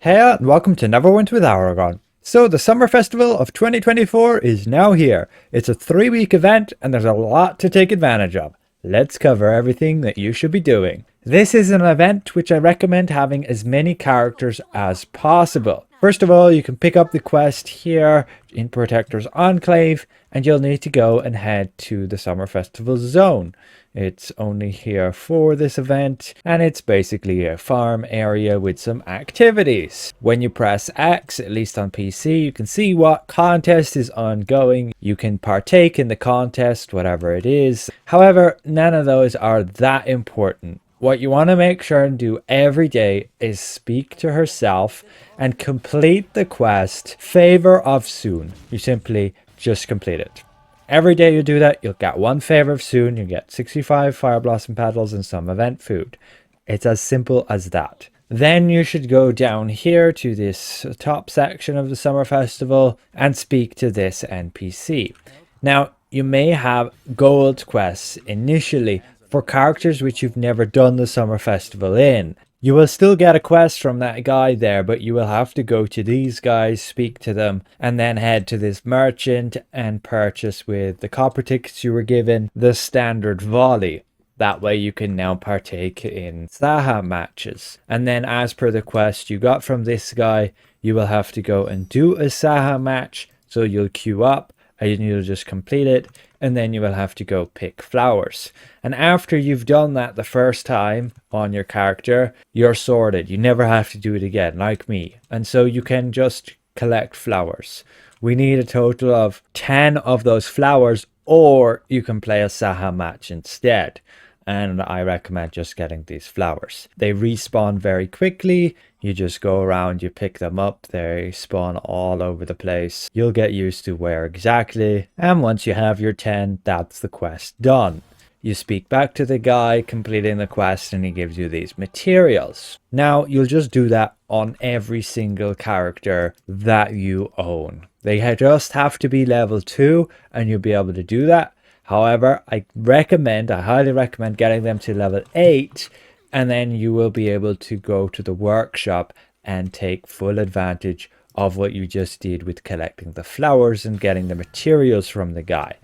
Hey, and welcome to Neverwinter with Aragon. So the Summer Festival of 2024 is now here. It's a 3-week event and there's a lot to take advantage of. Let's cover everything that you should be doing. This is an event which I recommend having as many characters as possible. First of all, you can pick up the quest here in Protector's Enclave and you'll need to go and head to the Summer Festival zone. It's only here for this event and it's basically a farm area with some activities. When you press X, at least on PC, you can see what contest is ongoing. You can partake in the contest, whatever it is. However, none of those are that important. What you want to make sure and do every day is speak to herself and complete the quest Favor of Soon. You simply just complete it. Every day you do that, you'll get one Favor of Soon, you get 65 Fire Blossom Petals and some event food. It's as simple as that. Then you should go down here to this top section of the Summer Festival and speak to this NPC. Now, you may have gold quests initially for characters which you've never done the Summer Festival in. You will still get a quest from that guy there, but you will have to go to these guys, speak to them, and then head to this merchant and purchase with the copper tickets you were given the standard volley. That way you can now partake in Saha matches. And then as per the quest you got from this guy, you will have to go and do a Saha match. So you'll queue up and you'll just complete it. And then you will have to go pick flowers. And after you've done that the first time on your character, you're sorted. You never have to do it again, like me. And so you can just collect flowers. We need a total of 10 of those flowers, or you can play a Saha match instead. And I recommend just getting these flowers. They respawn very quickly. You just go around, you pick them up, they spawn all over the place. You'll get used to where exactly. And once you have your 10, that's the quest done. You speak back to the guy completing the quest and he gives you these materials. Now you'll just do that on every single character that you own. They just have to be level 2 and you'll be able to do that. However, I highly recommend getting them to level 8 and then you will be able to go to the workshop and take full advantage of what you just did with collecting the flowers and getting the materials from the guy.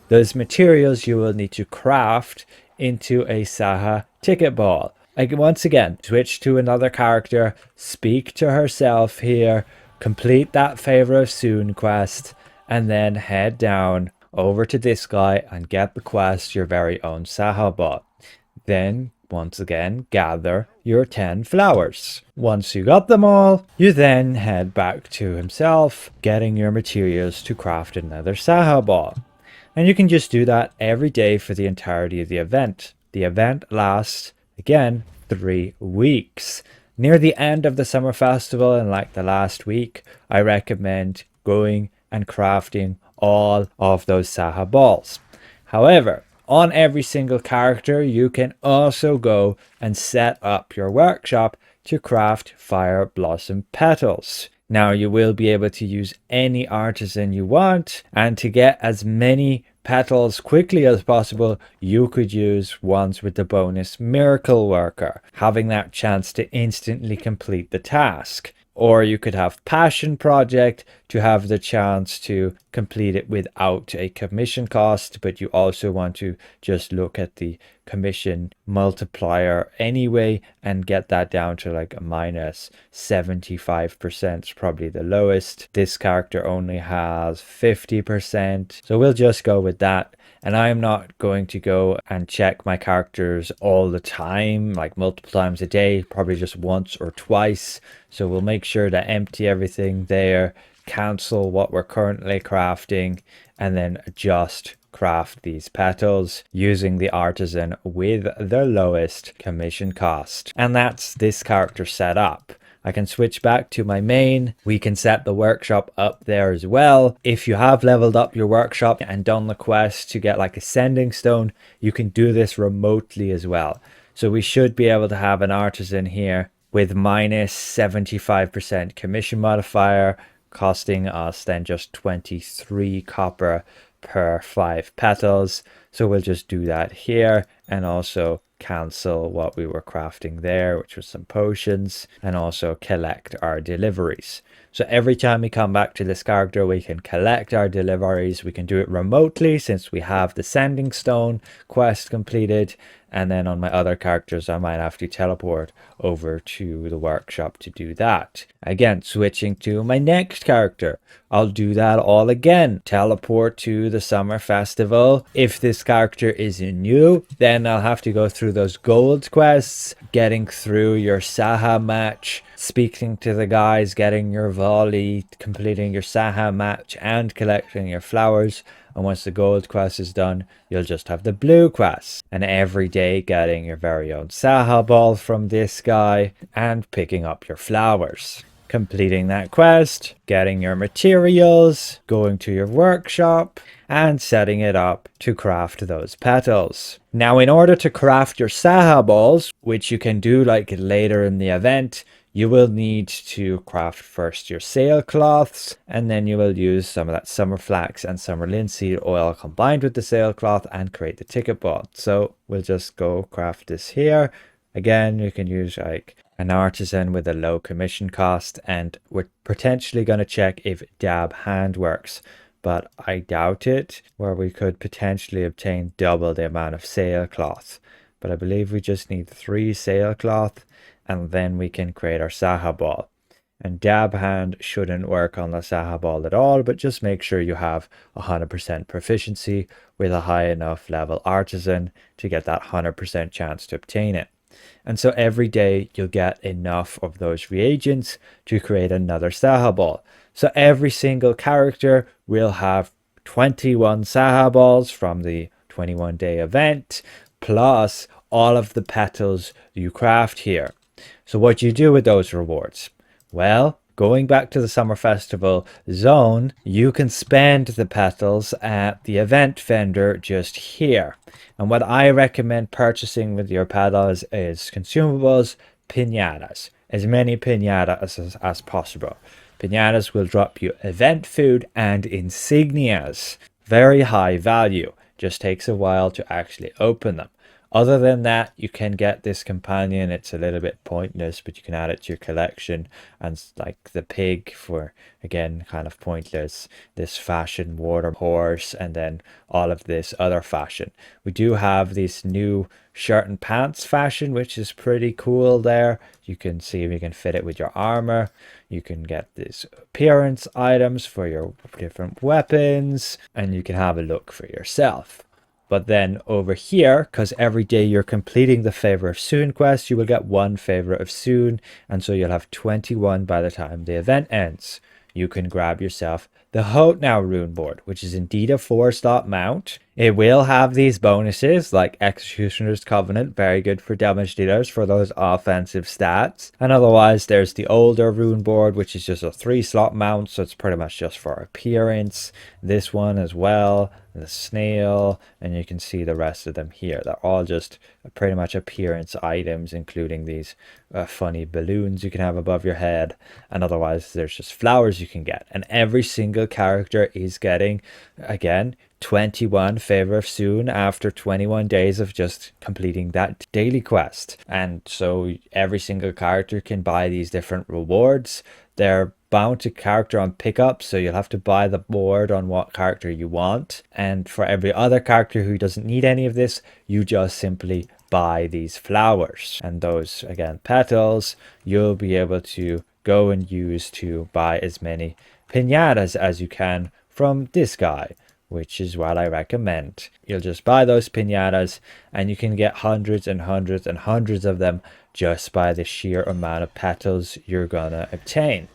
Those materials you will need to craft into a Sahha Ticket Ball. Once again, switch to another character, speak to herself here, complete that Favor of Soon quest, and then head down over to this guy and get the quest your very own Saha ball. Then once again gather your 10 flowers. Once you got them all, you then head back to himself, getting your materials to craft another Saha ball. And you can just do that every day for the entirety of the event. The event lasts again 3 weeks. Near the end of the Summer Festival and like the last week, I recommend going and crafting all of those Saha balls. However, on every single character, you can also go and set up your workshop to craft Fire Blossom Petals. Now you will be able to use any artisan you want, and to get as many petals quickly as possible, you could use ones with the bonus Miracle Worker, having that chance to instantly complete the task. Or you could have Passion Project to have the chance to complete it without a commission cost, but you also want to just look at the commission multiplier anyway and get that down to like a minus 75%, is probably the lowest. This character only has 50%, so we'll just go with that. And I'm not going to go and check my characters all the time, like multiple times a day, probably just once or twice. So we'll make sure to empty everything there, cancel what we're currently crafting, and then just craft these petals using the artisan with the lowest commission cost. And that's this character set up. I can switch back to my main. We can set the workshop up there as well. If you have leveled up your workshop and done the quest to get like a sending stone, you can do this remotely as well. So we should be able to have an artisan here with minus 75% commission modifier, costing us then just 23 copper per 5 petals. So we'll just do that here and also cancel what we were crafting there, which was some potions, and also collect our deliveries. So every time we come back to this character, we can collect our deliveries. We can do it remotely since we have the Sending Stone quest completed. And then on my other characters, I might have to teleport over to the workshop to do that. Again, switching to my next character, I'll do that all again. Teleport to the summer festival. If this character is new, then I'll have to go through those gold quests, getting through your Saha match, speaking to the guys, getting your volley, completing your Saha match, and collecting your flowers. And once the gold quest is done, you'll just have the blue quest. And every day getting your very own Sahha ball from this guy and picking up your flowers. Completing that quest, getting your materials, going to your workshop, and setting it up to craft those petals. Now, in order to craft your Sahha balls, which you can do like later in the event, you will need to craft first your sailcloths, and then you will use some of that summer flax and summer linseed oil combined with the sailcloth and create the ticket ball. So we'll just go craft this here. Again, you can use like an artisan with a low commission cost, and we're potentially going to check if dab hand works, but I doubt it, where we could potentially obtain double the amount of sailcloth. But I believe we just need 3 sailcloth, and then we can create our Sahha ball. And dab hand shouldn't work on the Sahha ball at all, but just make sure you have 100% proficiency with a high enough level artisan to get that 100% chance to obtain it. And so every day you'll get enough of those reagents to create another Sahha ball. So every single character will have 21 Sahha balls from the 21-day event, plus all of the petals you craft here. So what you do with those rewards? Well, going back to the Summer Festival zone, you can spend the petals at the event vendor just here. And what I recommend purchasing with your petals is consumables, piñatas. As many piñatas as possible. Piñatas will drop you event food and insignias. Very high value. Just takes a while to actually open them. Other than that, you can get this companion. It's a little bit pointless, but you can add it to your collection. And like the pig for, again, kind of pointless. This fashion water horse, and then all of this other fashion. We do have this new shirt and pants fashion, which is pretty cool there. You can see if you can fit it with your armor. You can get these appearance items for your different weapons, and you can have a look for yourself. But then over here, because every day you're completing the Favor of Soon quest, you will get 1 Favor of Soon. And so you'll have 21 by the time the event ends. You can grab yourself the Hotnow rune board, which is indeed a 4-slot mount. It will have these bonuses like Executioner's Covenant, very good for damage dealers for those offensive stats. And otherwise there's the older rune board, which is just a 3-slot mount, so it's pretty much just for appearance. This one as well, the snail, and you can see the rest of them here. They're all just pretty much appearance items, including these funny balloons you can have above your head. And otherwise there's just flowers you can get. And every single character is getting, again, 21 Favor of Soon after 21 days of just completing that daily quest. And so every single character can buy these different rewards. They're bound to character on pickup, so you'll have to buy the board on what character you want. And for every other character who doesn't need any of this, you just simply buy these flowers. And those, again, petals, you'll be able to go and use to buy as many piñatas as you can from this guy, which is what I recommend. You'll just buy those piñatas, and you can get hundreds and hundreds and hundreds of them just by the sheer amount of petals you're gonna obtain.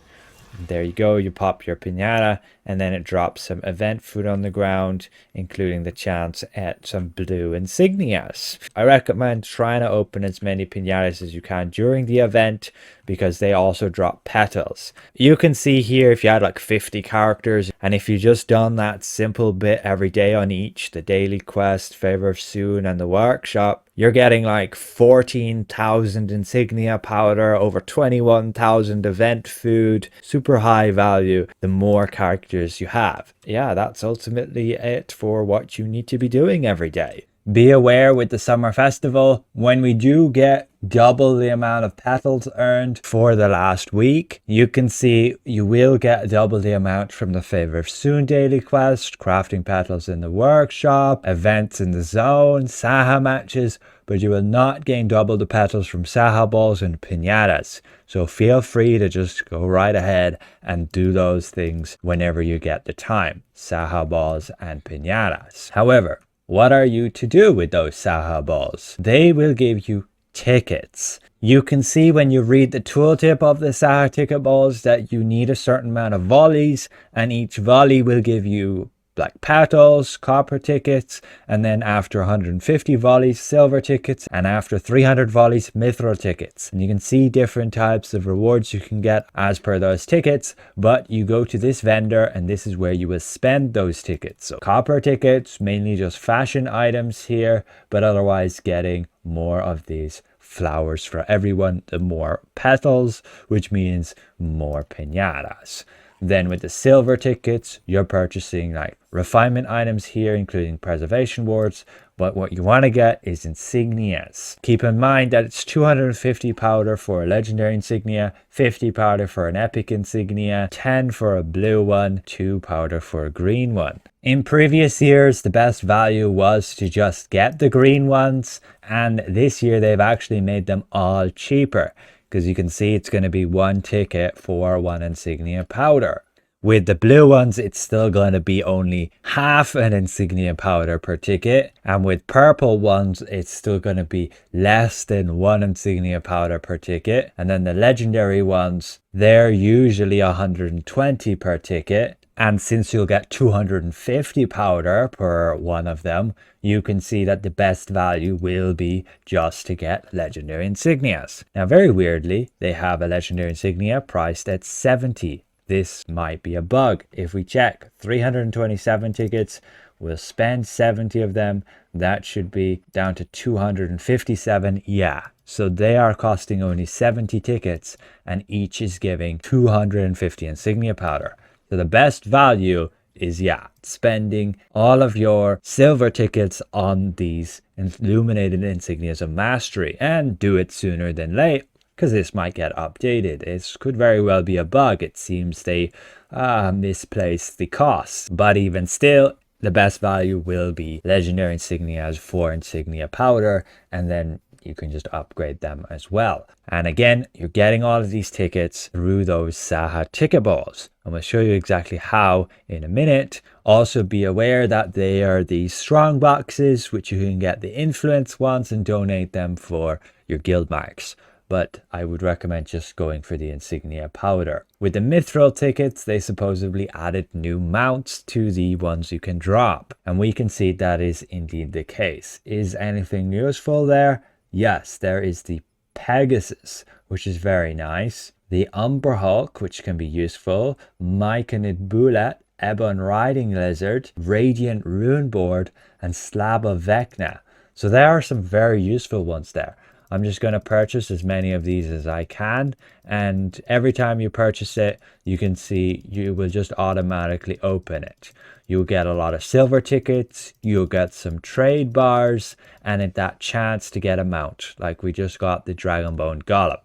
And there you go, you pop your piñata, and then it drops some event food on the ground, including the chance at some blue insignias. I recommend trying to open as many piñatas as you can during the event, because they also drop petals. You can see here if you had like 50 characters, and if you just done that simple bit every day on each, the daily quest, Favor of Soon, and the workshop, you're getting like 14,000 insignia powder, over 21,000 event food, super high value the more characters you have. Yeah, that's ultimately it for what you need to be doing every day. Be aware with the summer festival, when we do get double the amount of petals earned for the last week, you can see you will get double the amount from the Favor of Soon daily quest, crafting petals in the workshop, events in the zone, Saha matches, but you will not gain double the petals from Sahha balls and pinatas. So feel free to just go right ahead and do those things whenever you get the time, Sahha balls and pinatas. However, what are you to do with those Sahha balls? They will give you tickets. You can see when you read the tooltip of the Sahha Ticket Balls that you need a certain amount of volleys, and each volley will give you black petals, copper tickets, and then after 150 volleys, silver tickets, and after 300 volleys, mithril tickets. And you can see different types of rewards you can get as per those tickets, but you go to this vendor and this is where you will spend those tickets. So copper tickets, mainly just fashion items here, but otherwise getting more of these flowers for everyone, the more petals, which means more pinatas. Then with the silver tickets, you're purchasing like refinement items here, including preservation wards. But what you want to get is insignias. Keep in mind that it's 250 powder for a legendary insignia, 50 powder for an epic insignia, 10 for a blue one, 2 powder for a green one. In previous years, the best value was to just get the green ones, and this year they've actually made them all cheaper, because you can see it's going to be 1 ticket for 1 insignia powder. With the blue ones, it's still going to be only half an insignia powder per ticket. And with purple ones, it's still going to be less than 1 insignia powder per ticket. And then the legendary ones, they're usually 120 per ticket. And since you'll get 250 powder per one of them, you can see that the best value will be just to get legendary insignias. Now, very weirdly, they have a legendary insignia priced at 70. This might be a bug. If we check 327 tickets, we'll spend 70 of them. That should be down to 257. Yeah. So they are costing only 70 tickets and each is giving 250 insignia powder. So the best value is, spending all of your silver tickets on these illuminated insignias of mastery, and do it sooner than late, because this might get updated. It could very well be a bug. It seems they misplaced the cost. But even still, the best value will be legendary insignias for insignia powder, and then you can just upgrade them as well. And again, you're getting all of these tickets through those Sahha Ticket Balls. I'm going to show you exactly how in a minute. Also be aware that they are these strong boxes, which you can get the influence ones and donate them for your guild marks. But I would recommend just going for the insignia powder. With the mithril tickets, they supposedly added new mounts to the ones you can drop. And we can see that is indeed the case. Is anything useful there? Yes, there is the Pegasus, which is very nice. The Umber Hulk, which can be useful. Myconid Bullet, Ebon Riding Lizard, Radiant Rune Board, and Slab of Vecna. So there are some very useful ones there. I'm just going to purchase as many of these as I can, and every time you purchase it, you can see you will just automatically open it. You'll get a lot of silver tickets, you'll get some trade bars, and that chance to get a mount, like we just got the Dragonbone Golem.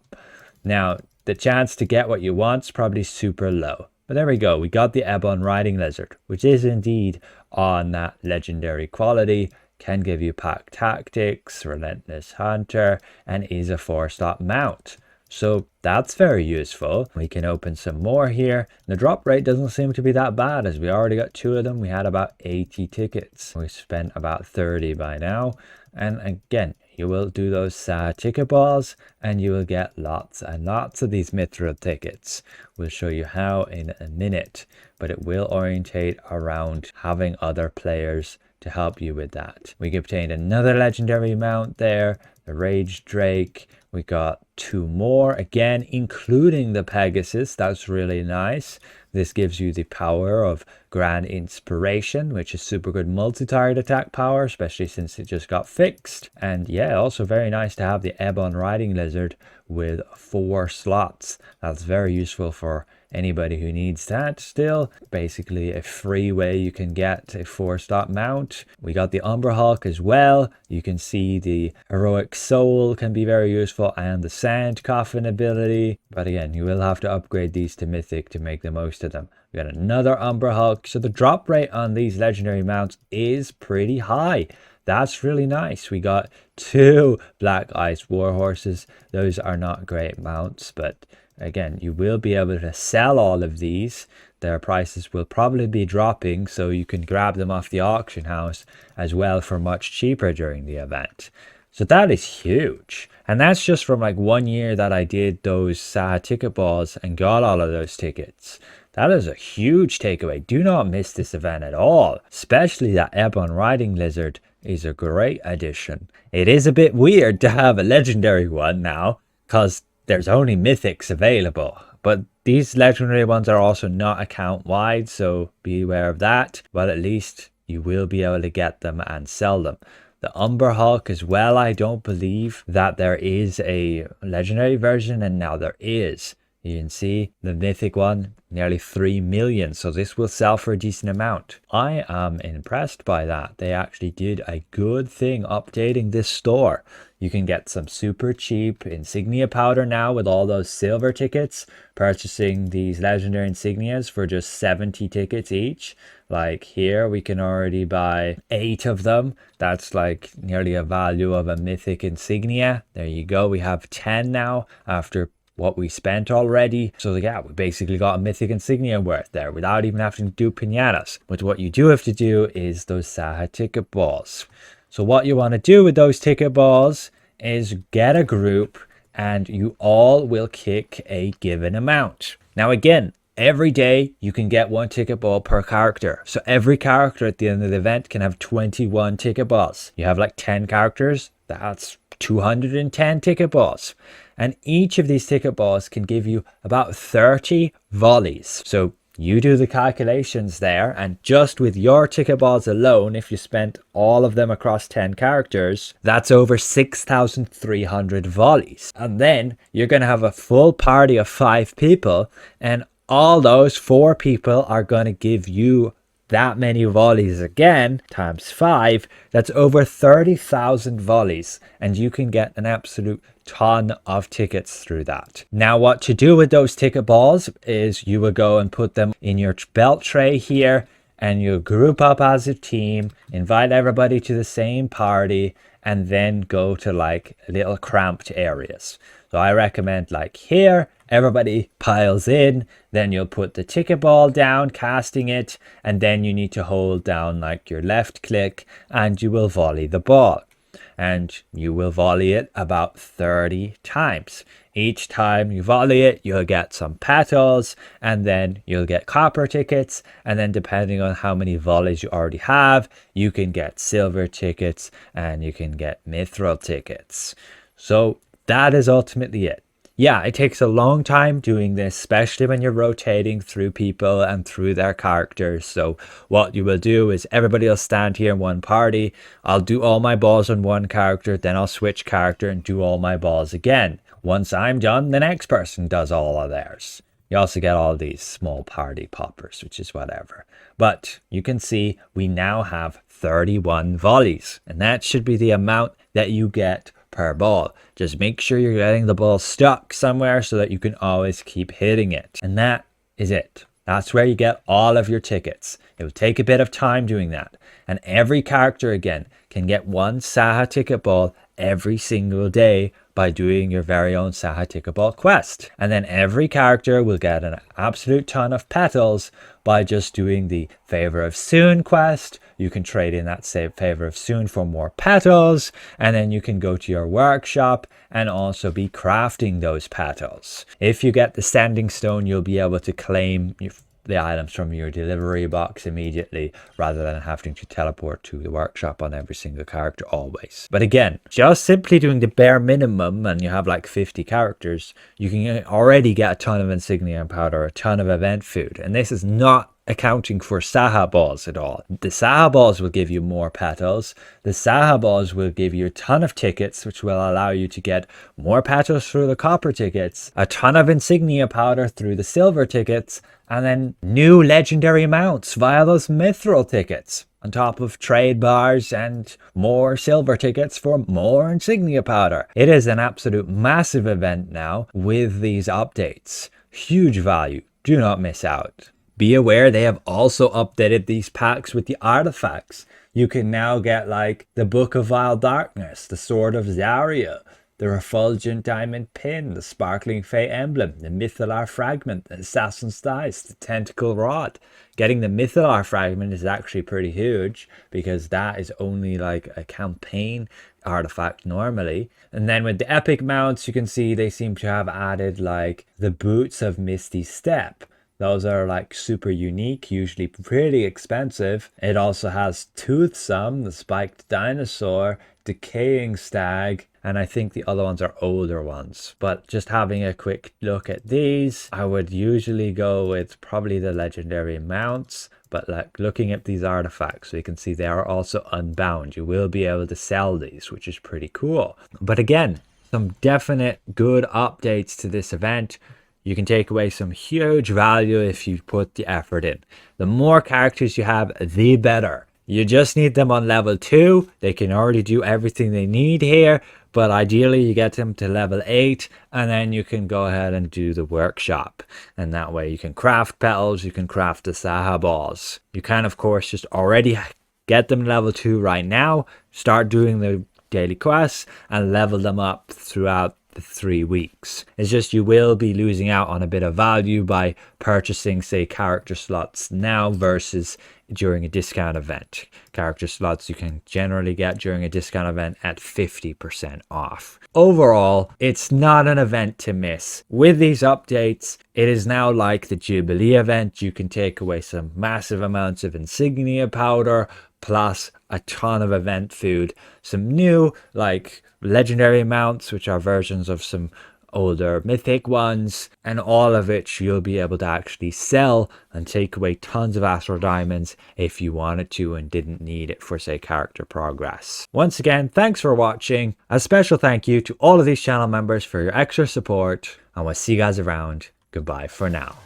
Now, the chance to get what you want is probably super low. But there we go, we got the Ebon Riding Lizard, which is indeed on that legendary quality. Can give you pack tactics, relentless hunter, and is a 4-stop mount. So that's very useful. We can open some more here. The drop rate doesn't seem to be that bad, as we already got 2 of them. We had about 80 tickets. We spent about 30 by now. And again, you will do those Sahha Ticket Balls and you will get lots and lots of these mithril tickets. We'll show you how in a minute, but it will orientate around having other players to help you with that. We obtained another legendary mount there, the Rage Drake. We got 2 more, again, including the Pegasus. That's really nice. This gives you the power of Grand Inspiration, which is super good multi-target attack power, especially since it just got fixed. And yeah, also very nice to have the Ebon Riding Lizard with 4 slots. That's very useful for anybody who needs that still. Basically a free way you can get a 4-slot mount. We got the Umber Hulk as well. You can see the Heroic Soul can be very useful, and the Sand Coffin ability. But again, you will have to upgrade these to Mythic to make the most of them. We got another Umber Hulk. So the drop rate on these legendary mounts is pretty high. That's really nice. We got 2 Black Ice War Horses. Those are not great mounts, but again, you will be able to sell all of these. Their prices will probably be dropping, so you can grab them off the auction house as well for much cheaper during the event. So that is huge. And that's just from like 1 year that I did those Sahha Ticket Balls and got all of those tickets. That is a huge takeaway. Do not miss this event at all. Especially that Ebon Riding Lizard is a great addition. It is a bit weird to have a legendary one now, because there's only mythics available. But these legendary ones are also not account wide, so be aware of that. But at least you will be able to get them and sell them. The Umber Hulk as well, I don't believe that there is a legendary version, and now there is. You can see the mythic one, nearly 3 million, so this will sell for a decent amount. I am impressed by that. They actually did a good thing updating this store. You can get some super cheap Insignia powder now with all those silver tickets, purchasing these legendary Insignias for just 70 tickets each. Like here, we can already buy 8 of them. That's like nearly a value of a mythic Insignia. There you go. We have 10 now after what we spent already. So yeah, we basically got a mythic Insignia worth there without even having to do pinatas. But what you do have to do is those Sahha Ticket Balls. So what you want to do with those ticket balls is get a group and you all will kick a given amount. Now again, every day you can get 1 ticket ball per character. So every character at the end of the event can have 21 ticket balls. You have like 10 characters, that's 210 ticket balls. And each of these ticket balls can give you about 30 volleys. So you do the calculations there, and just with your ticket balls alone, if you spent all of them across 10 characters, that's over 6,300 volleys. And then you're going to have a full party of 5 people, and all those 4 people are going to give you that many volleys again, times 5, that's over 30,000 volleys, and you can get an absolute ton of tickets through that. Now what to do with those ticket balls is you will go and put them in your belt tray here, and you group up as a team, invite everybody to the same party, and then go to like little cramped areas. So I recommend like here, everybody piles in, then you'll put the ticket ball down, casting it, and then you need to hold down like your left click and you will volley the ball. And you will volley it about 30 times. Each time you volley it, you'll get some petals, and then you'll get copper tickets, and then depending on how many volleys you already have, you can get silver tickets and you can get mithril tickets. So that is ultimately it. Yeah, it takes a long time doing this, especially when you're rotating through people and through their characters. So what you will do is everybody will stand here in one party. I'll do all my balls on one character, then I'll switch character and do all my balls again. Once I'm done, the next person does all of theirs. You also get all these small party poppers, which is whatever. But you can see we now have 31 volleys, and that should be the amount that you get per ball. Just make sure you're getting the ball stuck somewhere so that you can always keep hitting it. And that is it. That's where you get all of your tickets. It will take a bit of time doing that. And every character again can get 1 Sahha Ticket Ball every single day by doing your very own Sahha Ticket Ball quest. And then every character will get an absolute ton of petals by just doing the Favor of Soon quest. You can trade in that Favor of Soon for more petals, and then you can go to your workshop and also be crafting those petals. If you get the Sending Stone, you'll be able to claim the items from your delivery box immediately rather than having to teleport to the workshop on every single character always. But again, just simply doing the bare minimum, and you have like 50 characters, you can already get a ton of Insignia powder, a ton of event food, and this is not accounting for Sahha balls at all. The Sahha balls will give you more petals. The Sahha balls will give you a ton of tickets, which will allow you to get more petals through the copper tickets, a ton of Insignia powder through the silver tickets, and then new legendary mounts via those mithril tickets, on top of trade bars and more silver tickets for more Insignia powder. It is an absolute massive event now with these updates. Huge value. Do not miss out. Be aware they have also updated these packs with the artifacts. You can now get like the Book of Vile Darkness, the Sword of Zarya, the Refulgent Diamond Pin, the Sparkling Fey Emblem, the Mythalar Fragment, the Assassin's Dice, the Tentacle Rod. Getting the Mythalar Fragment is actually pretty huge because that is only like a campaign artifact normally. And then with the epic mounts, you can see they seem to have added like the Boots of Misty Step. Those are like super unique, usually pretty expensive. It also has Toothsome, the Spiked Dinosaur, Decaying Stag, and I think the other ones are older ones. But just having a quick look at these, I would usually go with probably the legendary mounts. But like looking at these artifacts, we can see they are also unbound. You will be able to sell these, which is pretty cool. But again, some definite good updates to this event. You can take away some huge value if you put the effort in. The more characters you have, the better. You just need them on level 2. They can already do everything they need here, but ideally you get them to level 8 and then you can go ahead and do the workshop. And that way you can craft petals, you can craft the Sahha balls. You can of course just already get them level 2 right now, start doing the daily quests and level them up throughout the 3 weeks. It's just you will be losing out on a bit of value by purchasing say character slots now versus during a discount event. Character slots you can generally get during a discount event at 50% off. Overall, it's not an event to miss. With these updates, it is now like the Jubilee event. You can take away some massive amounts of Insignia powder, plus a ton of event food, some new like legendary mounts, which are versions of some older mythic ones, and all of it you'll be able to actually sell and take away tons of astral diamonds if you wanted to and didn't need it for say character progress. Once again, thanks for watching. A special thank you to all of these channel members for your extra support, and we'll see you guys around. Goodbye for now.